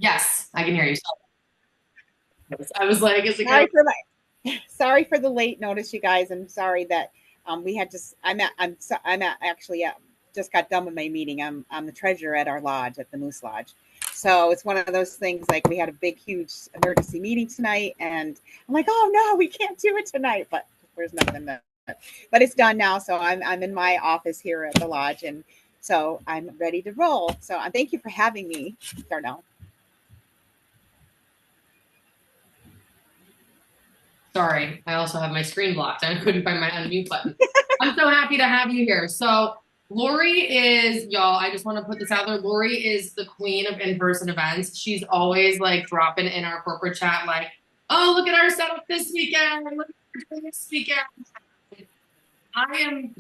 Yes, I can hear you. I was like, is it Sorry good? for sorry for the late notice, you guys. I'm sorry that we had just. I'm at, actually just got done with my meeting. I'm the treasurer at our lodge at the Moose Lodge, so it's one of those things like we had a big, huge emergency meeting tonight, and I'm like, oh no, we can't do it tonight. But there's nothing that. But it's done now, so I'm in my office here at the lodge, and so I'm ready to roll. So thank you for having me, Darnell. Sorry, I also have my screen blocked. I couldn't find my unmute button. I'm so happy to have you here. So, Lori is, y'all, I just want to put this out there. Lori is the queen of in-person events. She's always like dropping in our corporate chat, like, oh, look at our setup this weekend. Look at what we're doing this weekend. I am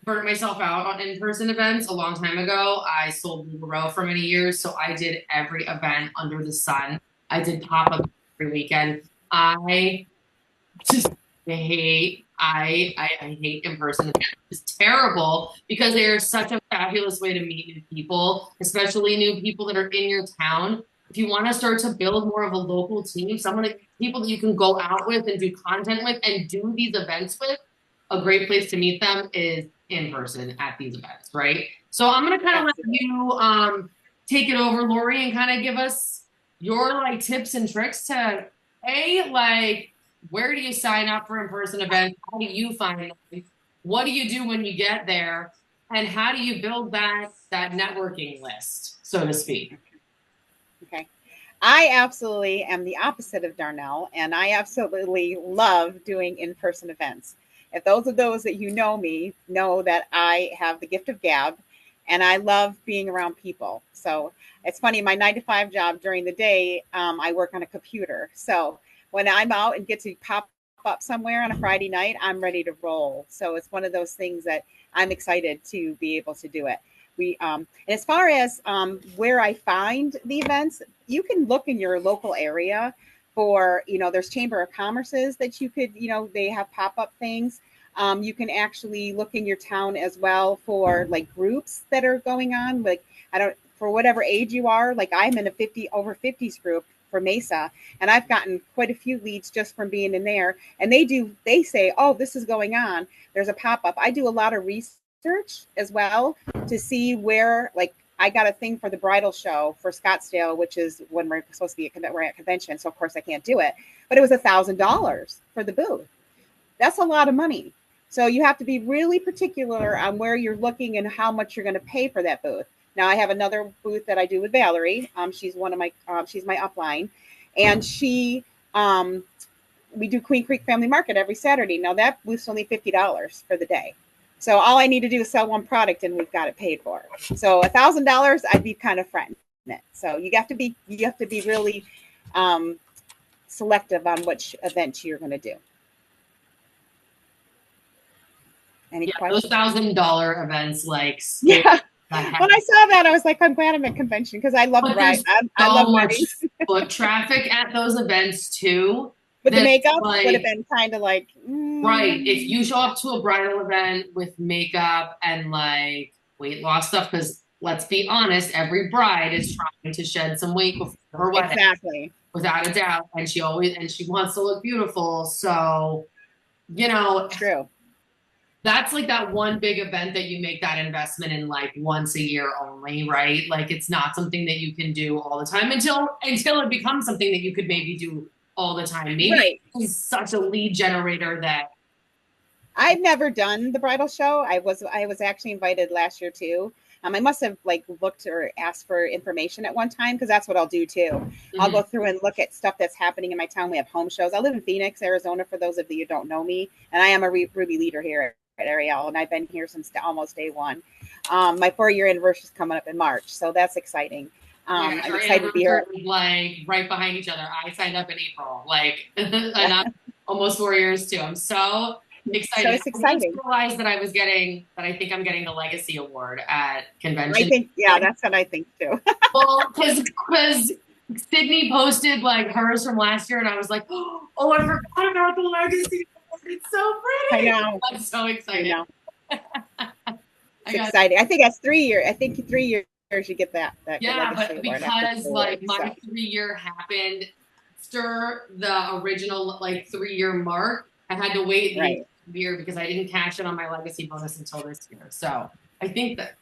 burnt myself out on in-person events a long time ago. I sold Row for many years, so I did every event under the sun. I did pop-up every weekend. I just I hate in person events. It's terrible because they are such a fabulous way to meet new people, especially new people that are in your town. If you want to start to build more of a local team, people that you can go out with and do content with and do these events with, a great place to meet them is in person at these events, right? So I'm gonna kind of let Absolutely. you take it over, Lori, and kind of give us your like tips and tricks to like where do you sign up for in-person events? How do you find them? What do you do when you get there? And how do you build that networking list, so to speak? Okay. I absolutely am the opposite of Darnell, and I absolutely love doing in person events. If those that you know me know that I have the gift of gab and I love being around people. So it's funny, my 9 to 5 job during the day, I work on a computer. So when I'm out and get to pop up somewhere on a Friday night, I'm ready to roll. So it's one of those things that I'm excited to be able to do it. And as far as where I find the events, you can look in your local area for, there's Chamber of Commerce's that you could, they have pop up things. You can actually look in your town as well for like groups that are going on. Like, I don't, for whatever age you are, like I'm in a 50 over 50s group for Mesa, and I've gotten quite a few leads just from being in there. And they say, oh, this is going on. There's a pop up. I do a lot of research as well to see where, like, I got a thing for the bridal show for Scottsdale, which is when we're supposed to be we're at convention. So of course I can't do it, but it was $1,000 for the booth. That's a lot of money. So you have to be really particular on where you're looking and how much you're going to pay for that booth. Now I have another booth that I do with Valerie. She's one of my, she's my upline, and um, we do Queen Creek Family Market every Saturday. Now that booth's only $50 for the day. So all I need to do is sell one product and we've got it paid for. So $1,000, I'd be kind of fretting it. So you have to be really um, selective on which event you're going to do. Any Yeah, those questions? $1,000 events like scare Yeah. the heck. When I saw that, I was like, I'm glad I'm at convention because I love But there's I love so much weddings. foot traffic at those events too. But the That's makeup would have like been kind of like, right. If you show up to a bridal event with makeup and like weight loss stuff, because let's be honest, every bride is trying to shed some weight before her wedding, exactly without a doubt. And she wants to look beautiful. So, you know, true. that's like that one big event that you make that investment in like once a year only, right? Like it's not something that you can do all the time until it becomes something that you could maybe do all the time. Maybe Right. it's such a lead generator that I've never done the bridal show. I was actually invited last year too. I must have like looked or asked for information at one time because that's what I'll do too. I'll mhm. go through and look at stuff that's happening in my town. We have home shows. I live in Phoenix, Arizona. For those of you who don't know me, and I am a Ruby leader here at Ariel, and I've been here since almost day one. My 4 year anniversary is coming up in March, so that's exciting. Oh my gosh, I'm our excited to be here. anniversary is like right behind each other. I signed up in April, like, and I'm almost 4 years too. I'm so So excited. it's I just exciting. realized that I think I'm getting the Legacy Award at I convention. think, yeah, that's what I think too. Well, because Sydney posted like hers from last year, and I was like, oh, I forgot about the Legacy Award. It's so I pretty. know. I'm so I excited. know. I It's got exciting. I think that's 3 years. I think 3 years you get that good Yeah, legacy but award after because the like award. my So 3 year happened after the original like 3 year mark, I had to wait the right. year because I didn't cash it on my legacy bonus until this year. So I think that,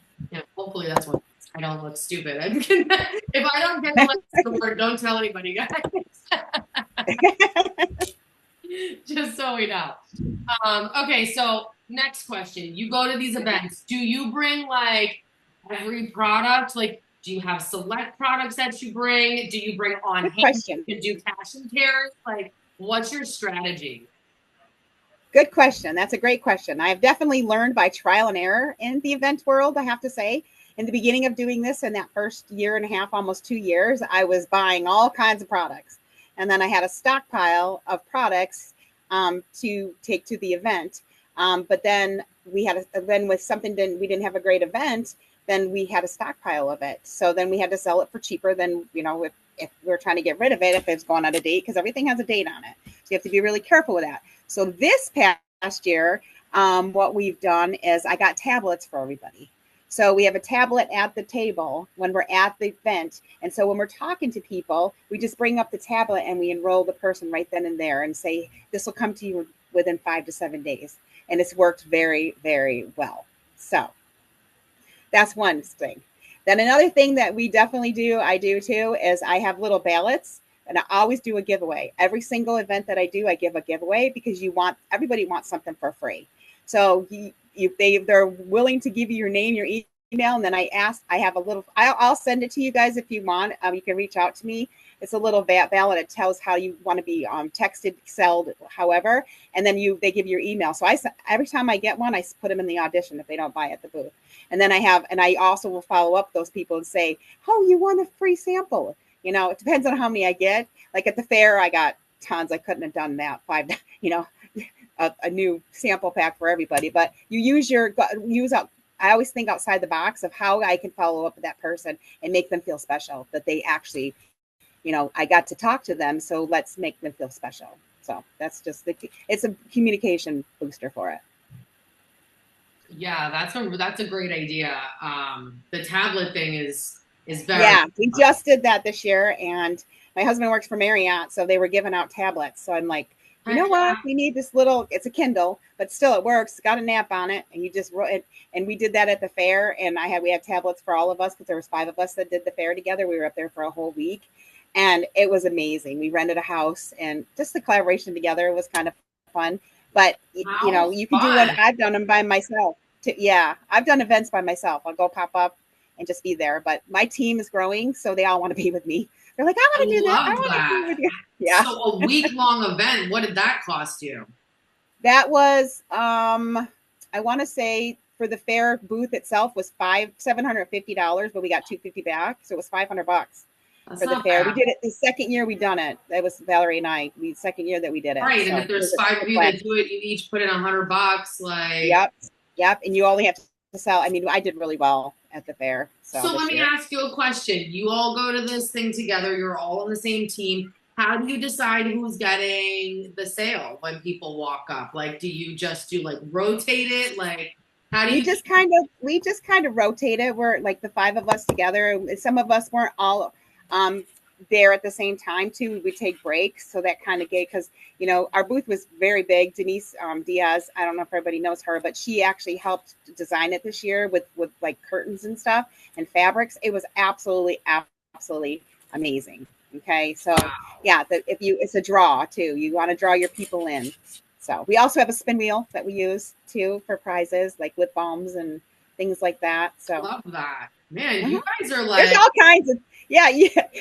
hopefully that's what I don't look stupid. If I don't get a legacy award, don't tell anybody, guys. Just so we know. Okay, so next question. You go to these events. Do you bring like every product? Like, do you have select products that you bring? Do you bring on Good hand? question. You do cash and carry? Like, what's your strategy? Good question. That's a great question. I have definitely learned by trial and error in the event world, I have to say. In the beginning of doing this, in that first year and a half, almost 2 years, I was buying all kinds of products. And then I had a stockpile of products to take to the event. But then then with something, then we didn't have a great event, then we had a stockpile of it. So then we had to sell it for cheaper than, if we are trying to get rid of it, if it's going out of date, because everything has a date on it. So you have to be really careful with that. So this past year, what we've done is I got tablets for everybody. So we have a tablet at the table when we're at the event. And so when we're talking to people, we just bring up the tablet and we enroll the person right then and there and say, this will come to you within 5 to 7 days. And it's worked very, very well. So that's one thing. Then another thing that we definitely do, I do too, is I have little ballots and I always do a giveaway. Every single event that I do, I give a giveaway because everybody wants something for free. So they're willing to give you your name, your email, and then I have a little, I'll send it to you guys if you want. You can reach out to me. It's a little ballot. It tells how you want to be texted, sold, however, and then they give you your email. So every time I get one, I put them in the audition if they don't buy at the booth. And then I also will follow up those people and say, oh, you want a free sample. It depends on how many I get. Like at the fair, I got tons. I couldn't have done that. A new sample pack for everybody. But you I always think outside the box of how I can follow up with that person and make them feel special, that they actually, I got to talk to them. So let's make them feel special. So that's just it's a communication booster for it. Yeah, that's a great idea. The tablet thing is very we just did that this year, and my husband works for Marriott, so they were giving out tablets. So I'm like, you know what? We need this little. It's a Kindle, but still it works. It's got an app on it, and you just wrote it. And we did that at the fair, and we had tablets for all of us because there was 5 of us that did the fair together. We were up there for a whole week, and it was amazing. We rented a house, and just the collaboration together was kind of fun. But you can do what I've done them by myself. I've done events by myself. I'll go pop up and just be there. But my team is growing, so they all want to be with me. They're like, I want to do that. I want to be with you. Yeah. So a week-long event, what did that cost you? That was, I want to say for the fair booth itself was $750, but we got $250 back. So it was $500 for the fair. Bad. We did it the second year we done it. That was Valerie and I. The second year that we did it. Right, and if there's 5 of you that do it, you each put in $100. Like, yep, and you only have to sell. I mean, I did really well at the fair. So let me ask you a question. You all go to this thing together. You're all on the same team. How do you decide who's getting the sale when people walk up? Like, do you just rotate it? Like, how do you? We just kind of rotate it. We're like the 5 of us together. Some of us weren't all there at the same time too. We take breaks, so that kind of gave, because our booth was very big. Denise Diaz, I don't know if everybody knows her, but she actually helped design it this year with like curtains and stuff and fabrics. It was absolutely amazing. Okay, so it's a draw too. You want to draw your people in. So we also have a spin wheel that we use too for prizes like lip balms and things like that. So I love that, man. You guys are like, there's all kinds of. Yeah.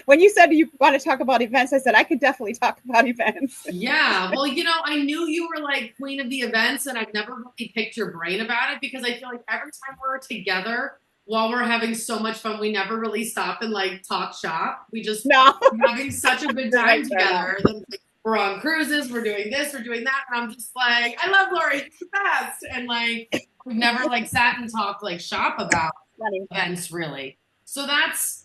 When you said you want to talk about events, I said I could definitely talk about events. Yeah. Well, I knew you were like queen of the events, and I've never really picked your brain about it because I feel like every time we're together, while we're having so much fun, we never really stop and talk shop. We just having such a good time together. We're on cruises, we're doing this, we're doing that, and I'm just like, I love Lori, she's the best. And we've never sat and talked shop about events really. So that's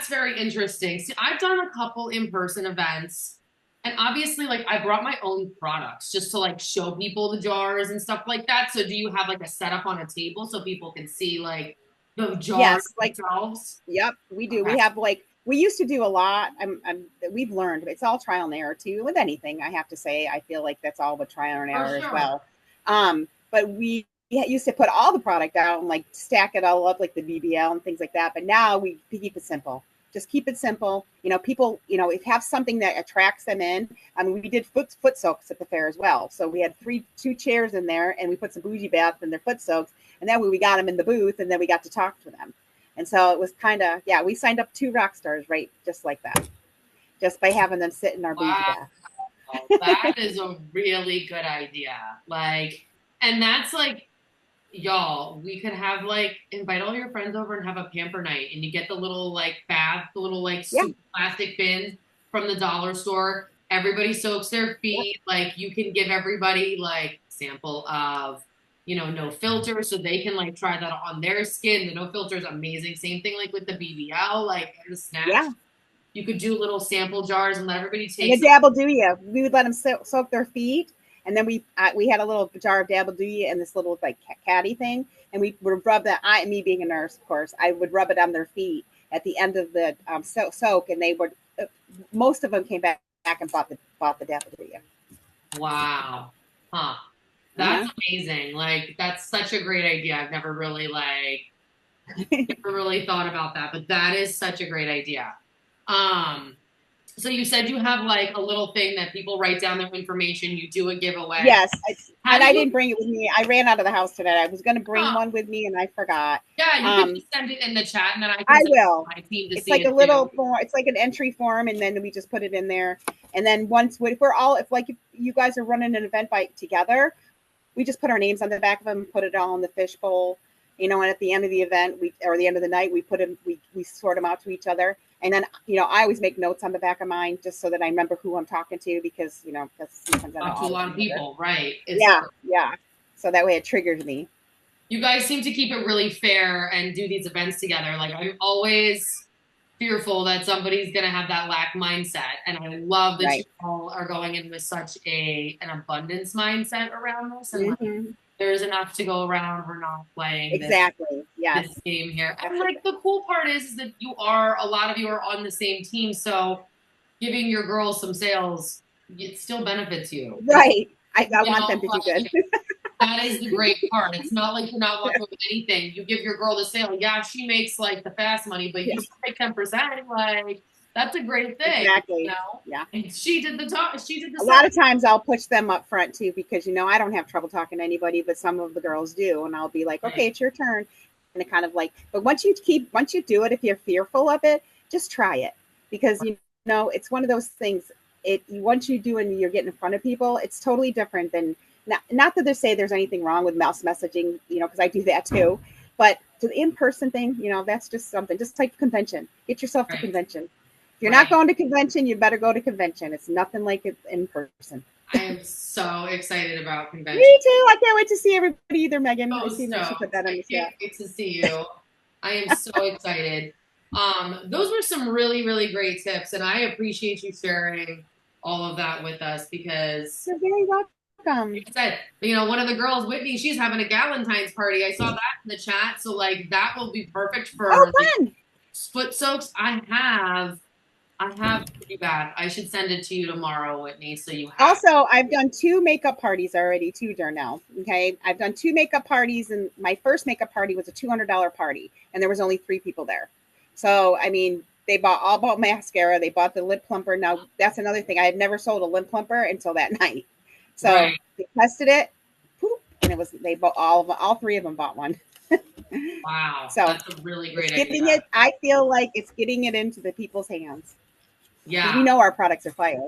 very interesting. See, I've done a couple in-person events, and obviously I brought my own products just to show people the jars and stuff like that. So do you have a setup on a table so people can see The jars Yes, like themselves. yep, we do. Okay. We have like we used to do a lot. We've learned it's all trial and error too. With anything, I have to say, I feel like that's all but trial and For error as sure. well. But we used to put all the product out and like stack it all up like the BBL and things like that. But now we keep it simple. Just keep it simple. You know, people, you know, if have something that attracts them in. I mean, we did foot soaks at the fair as well. So we had two chairs in there, and we put some bougie baths in their foot soaks, and then we got them in the booth, and then we got to talk to them. And so it was kind of, yeah, we signed up two rock stars, right? Just like that, just by having them sit in our bougie Wow. bath. That is a really good idea. Like, and that's like, y'all, we could have like invite all your friends over and have a pamper night, and you get the little like bath, the little like Yeah, super plastic bins from the dollar store. Everybody soaks their yeah, feet. Like, you can give everybody like sample of, no filter, so they can like try that on their skin. The no filter is amazing. Same thing like with the BBL, like the snatch. yeah. You could do little sample jars and let everybody And take the some. dabble do ya, we would let them soak their feet, and then we had a little jar of dabble do ya and this little like caddy thing, and we would rub that. Me being a nurse, of course, I would rub it on their feet at the end of the soak, and they would. Most of them came back and bought the dabble do ya. Wow. Huh. That's Uh-huh. amazing. Like, that's such a great idea. I've never really thought about that, but that is such a great idea. Um, so you said you have like a little thing that people write down their information, you do a giveaway. Yes, How and do I you, didn't bring it with me. I ran out of the house today. I was going to bring oh, one with me, and I forgot. yeah, you could Um, just send it in the chat and then I can I send it will. to my team to It's see like a it too. little form. It's like an entry form, and then we just put it in there. And then once if we're all, if you guys are running an event by together, we just put our names on the back of them, put it all in the fishbowl, and at the end of the event, or the end of the night, we put them, we sort them out to each other. And then, I always make notes on the back of mine just so that I remember who I'm talking to because, because sometimes I don't Talk to a always lot of remember. people, right? It's Yeah, yeah. So that way it triggers me. You guys seem to keep it really fair and do these events together. Like, I'm always fearful that somebody's going to have that lack mindset. And I love that you Right. all are going in with such an abundance mindset around this. And like, Hmm. there's enough to go around. We're not playing Exactly. this Yes. game here. And That's like, the cool part is that a lot of you are on the same team. So giving your girls some sales, it still benefits you. right. I You want know, them to do good. like, that is the great part. It's not like you're not walking with anything. You give your girl the sale. Yeah, she makes like the fast money, but Yeah, you still make 10%. Like, that's a great thing, you exactly. know? Yeah. And she did the talk, she did the A sell. lot of times I'll push them up front too because I don't have trouble talking to anybody, but some of the girls do, and I'll be like, okay, it's your turn, and it kind of like. But once you do it, if you're fearful of it, just try it because it's one of those things. Once you do and you're getting in front of people, it's totally different than not that they say there's anything wrong with mouse messaging, because I do that too, but the in-person thing, that's just something. Just like convention, get yourself to Right, convention. If you're not right. going to convention, you better go to convention. It's nothing like it in person. I am so excited about convention. Me too. I can't wait to see everybody either, Megan. I So see that she put stoked. that on I the can't chat. wait to see you. I am so excited. Those were some really, really great tips, and I appreciate you sharing all of that with us because You're very welcome. like I said, one of the girls, Whitney, she's having a Galentine's party. I saw that in the chat. So like that will be perfect Oh, for the fun. foot soaks. I have pretty bad. I should send it to you tomorrow, Whitney, so you have it. Also, I've done two makeup parties already too, Darnell. Okay. I've done two makeup parties, and my first makeup party was a $200 party, and there was only three people there. So, I mean, they bought mascara, they bought the lip plumper. Now, that's another thing. I had never sold a lip plumper until that night. So Right. they tested it, poop, and they bought all three of them bought one. Wow. So That's a really it's great getting idea. it. I feel like it's getting it into the people's hands because we Yeah. know our products are fire.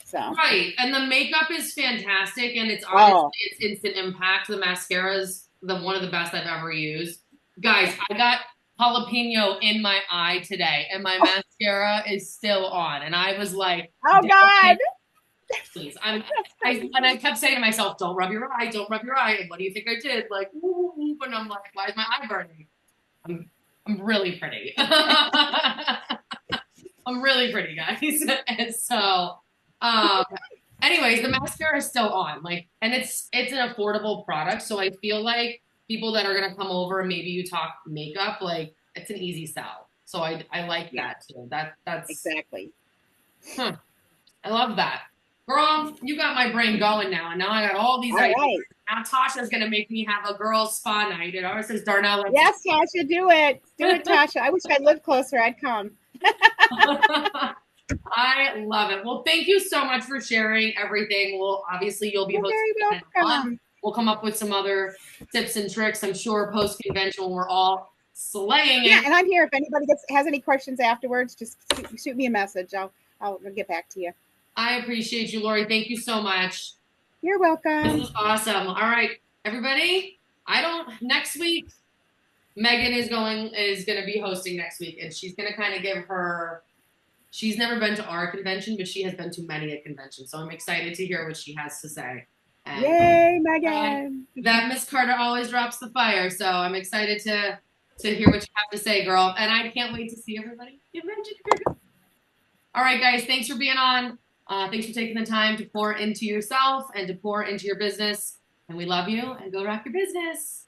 So, Right. And the makeup is fantastic, and it's honestly oh, it's instant impact. The mascara's the one of the best I've ever used. Guys, I got jalapeno in my eye today, and my mascara is still on. And I was like, oh God. please. And I kept saying to myself, don't rub your eye, don't rub your eye. And what do you think I did? Like, ooh, and I'm like, why is my eye burning? I'm really pretty. I'm really pretty, guys. And so, um, anyways, the mascara is still on. Like, and it's an affordable product. So I feel like people that are gonna come over and maybe you talk makeup, like it's an easy sell. So I like Yeah, that too. That's exactly. huh, I love that. Girl, you got my brain going now, and now I got all these All ideas. right. Now Tasha's gonna make me have a girl's spa night. It always says Darnell, let's Yes, Tasha, do it. Do it, Tasha. I wish I lived closer. I'd come. I love it. Well, thank you so much for sharing everything. Well, obviously you'll be You're hosting very the event a month. welcome. We'll come up with some other tips and tricks. I'm sure post convention when we're all slaying Yeah, it. and I'm here. If anybody has any questions afterwards, just shoot me a message. I'll get back to you. I appreciate you, Lori. Thank you so much. You're This welcome. was awesome. All right, everybody. Next week. Megan is gonna be hosting next week, and she's gonna kind of give her. She's never been to our convention, but she has been to many a convention. So I'm excited to hear what she has to say. And Yay, Megan. that Miss Carter always drops the fire. So I'm excited to hear what you have to say, girl. And I can't wait to see everybody. All right, guys. Thanks for being on. Thanks for taking the time to pour into yourself and to pour into your business. And we love you. And go rock your business.